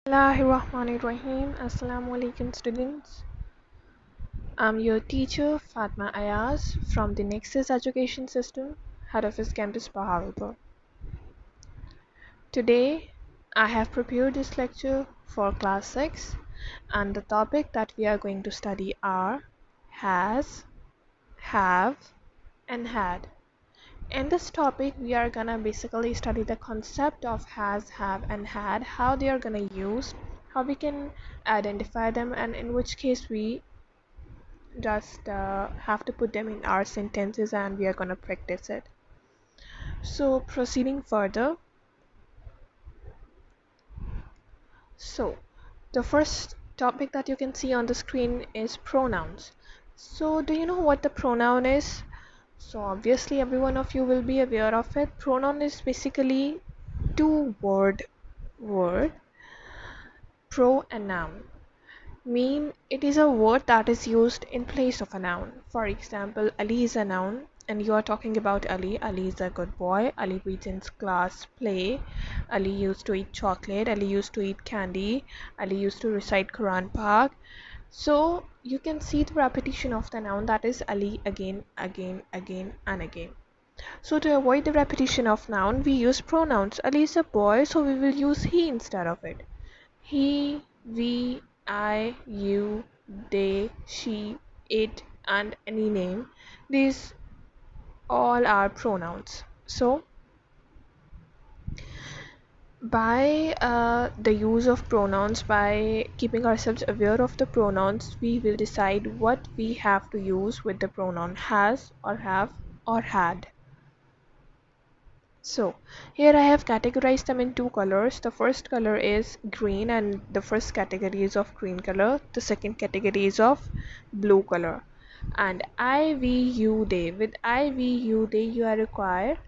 Bismillahirrahmanirrahim. Assalamu alaikum students. I'm your teacher Fatima Ayaz from the Nexus education system, head office campus Bahawalpur. Today I have prepared this lecture for class 6 and the topic that we are going to study are has, have and had. In this topic we are gonna basically study the concept of has, have and had, how they are gonna use, how we can identify them, and in which case we just have to put them in our sentences and we are gonna practice it. So proceeding further, so the first topic that you can see on the screen is pronouns. So do you know what the pronoun is? So obviously every one of you will be aware of it. Pronoun is basically two word pro and noun. Mean it is a word that is used in place of a noun. For example, Ali is a noun and you are talking about Ali. Ali is a good boy. Ali reads in class play. Ali used to eat chocolate. Ali used to eat candy. Ali used to recite Quran Pak. So you can see the repetition of the noun, that is Ali, again, again, again and again. So to avoid the repetition of noun, we use pronouns. Ali is a boy, so we will use he instead of it. He, we, I, you, they, she, it, and any name. These all are pronouns. So by the use of pronouns, by keeping ourselves aware of the pronouns, we will decide what we have to use with the pronoun has or have or had. So here I have categorized them in two colors. The first color is green and the first category is of green color. The second category is of blue color. And I, we, you, they. With I, we, you, they, you are required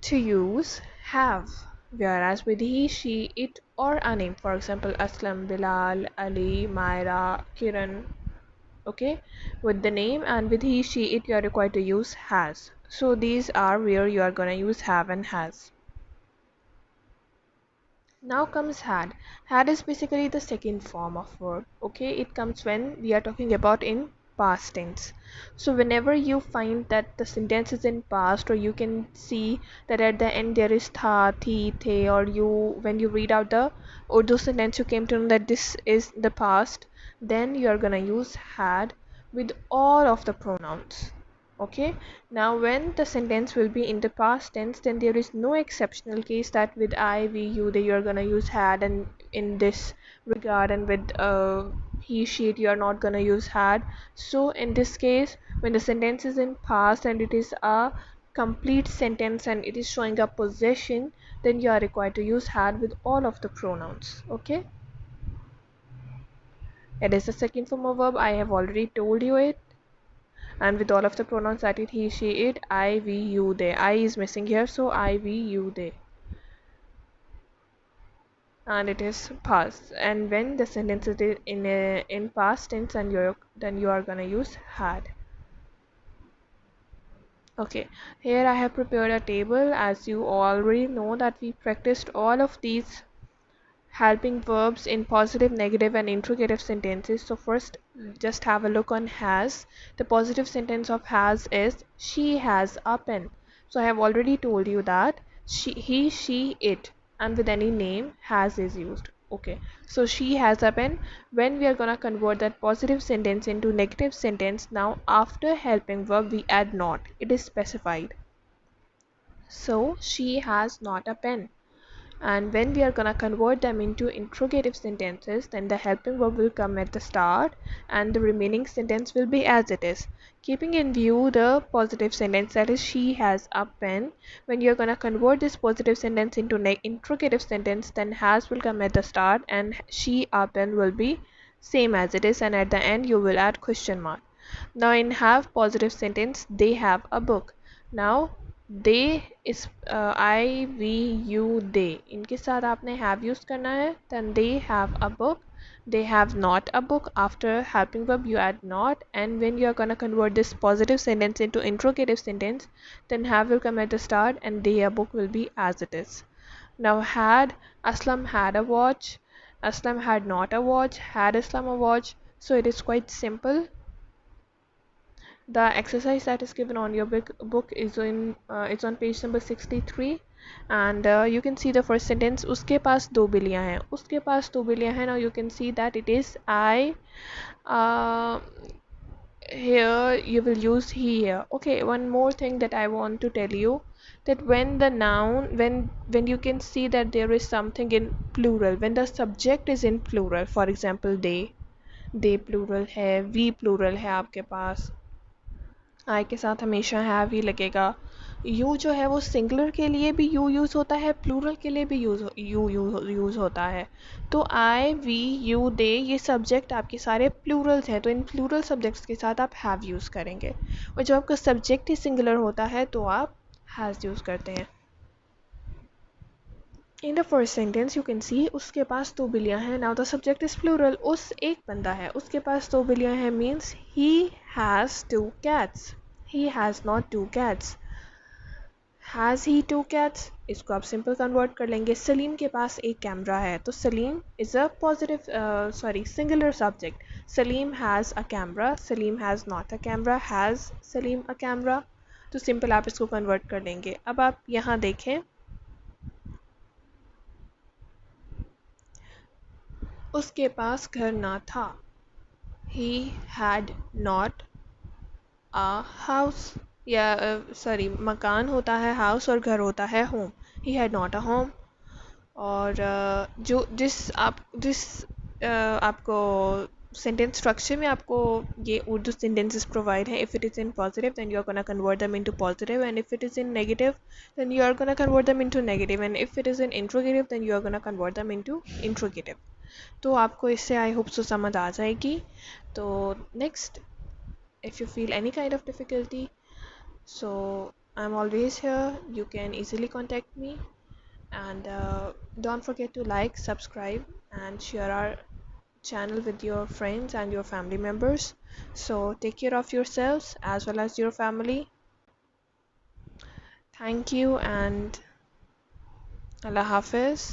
to use have. Whereas with he, she, it, or a name, for example, Aslam, Bilal, Ali, Myra, Kiran, okay, with the name, and with he, she, it, you are required to use has. So these are where you are going to use have and has. Now comes had. Had is basically the second form of verb. Okay, it comes when we are talking about in past tense. So whenever you find that the sentence is in past, or you can see that at the end there is tha, thi, the, or you when you read out the Urdu sentence you came to know that this is the past, then you are gonna use had with all of the pronouns. Okay, now when the sentence will be in the past tense, then there is no exceptional case that with I, we, you, they, you're gonna use had, and in this regard, and with he, she, it, you're not gonna use had. So in this case, when the sentence is in past and it is a complete sentence and it is showing a possession, then you are required to use had with all of the pronouns. Okay, it is the second form of verb. I have already told you it, and with all of the pronouns, that it, he, she, it, I, we, you, they. I is missing here, so I, we, you, they, and it is past. And when the sentence is in past tense, and you are gonna use had. Okay, here I have prepared a table. As you already know that we practiced all of these helping verbs in positive, negative and interrogative sentences. So first just have a look on has. The positive sentence of has is she has a pen. So I have already told you that he, she, it, and with any name has is used. Okay, so she has a pen. When we are gonna convert that positive sentence into negative sentence, now after helping verb we add not. It is specified. So she has not a pen. And when we are gonna convert them into interrogative sentences, then the helping verb will come at the start and the remaining sentence will be as it is. Keeping in view the positive sentence, that is she has a pen, when you're gonna convert this positive sentence into interrogative sentence, then has will come at the start and she a pen will be same as it is, and at the end you will add question mark. Now in have positive sentence, they have a book. Now they is I, we, you, they, इनके साथ आपने have use करना है. Then they have a book. They have not a book. After helping verb you add not, and when you are gonna convert this positive sentence into interrogative sentence, then have will come at the start and they a book will be as it is. Now had, Aslam had a watch. Aslam had not a watch. Had Aslam a watch? So it is quite simple. The exercise that is given on your book is in it's on page number 63, and you can see the first sentence. उसके पास दो बिल्लियाँ हैं. उसके पास दो बिल्लियाँ हैं. Now you can see that it is I. Uh, Here you will use he here. Okay, one more thing that I want to tell you, that when the noun, when you can see that there is something in plural, when the subject is in plural, for example they plural है, we plural है आपके पास, आई के साथ हमेशा have he लगेगा. You जो है वो सिंगुलर के लिए भी यू यूज़ होता है, प्लूरल के लिए भी यूज़ होता है. तो आई वी यू दे ये सब्जेक्ट आपके सारे प्लूरल्स हैं, तो इन प्लूरल सब्जेक्ट्स के साथ आप हैव यूज़ करेंगे. और जब आपका सब्जेक्ट ही सिंगुलर होता है तो आप हैज़ यूज़ करते हैं. In the first sentence you can see उसके पास दो बिल्लियाँ हैं. Now the subject is plural. उस एक बंदा है, उसके पास दो बिल्लियाँ हैं means he has two cats. He has not two cats. Has he two cats, इसको आप सिंपल कन्वर्ट कर लेंगे. सलीम के पास एक कैमरा है, तो Salim is a positive sorry singular subject. Salim has a camera. Salim has not a camera. Has Salim a camera. तो simple आप इसको कन्वर्ट कर लेंगे. अब आप यहाँ देखें, उसके पास घर ना था. He had not a house. या सॉरी, मकान होता है हाउस और घर होता है home. He had not a home. और जो जिस आपको सेंटेंस स्ट्रक्चर में आपको ये उर्दू सेंटेंसेस प्रोवाइड हैं, if it is in positive then you are gonna convert them into positive, and if it is in negative then you are gonna convert them into negative, and if it is in interrogative then you are gonna convert them into interrogative. तो आपको इससे I hope so समझ आ जाएगी. तो next, if you feel any kind of difficulty, so I'm always here. You can easily contact me, and don't forget to like, subscribe, and share our channel with your friends and your family members. So take care of yourselves as well as your family. Thank you, and Allah Hafiz.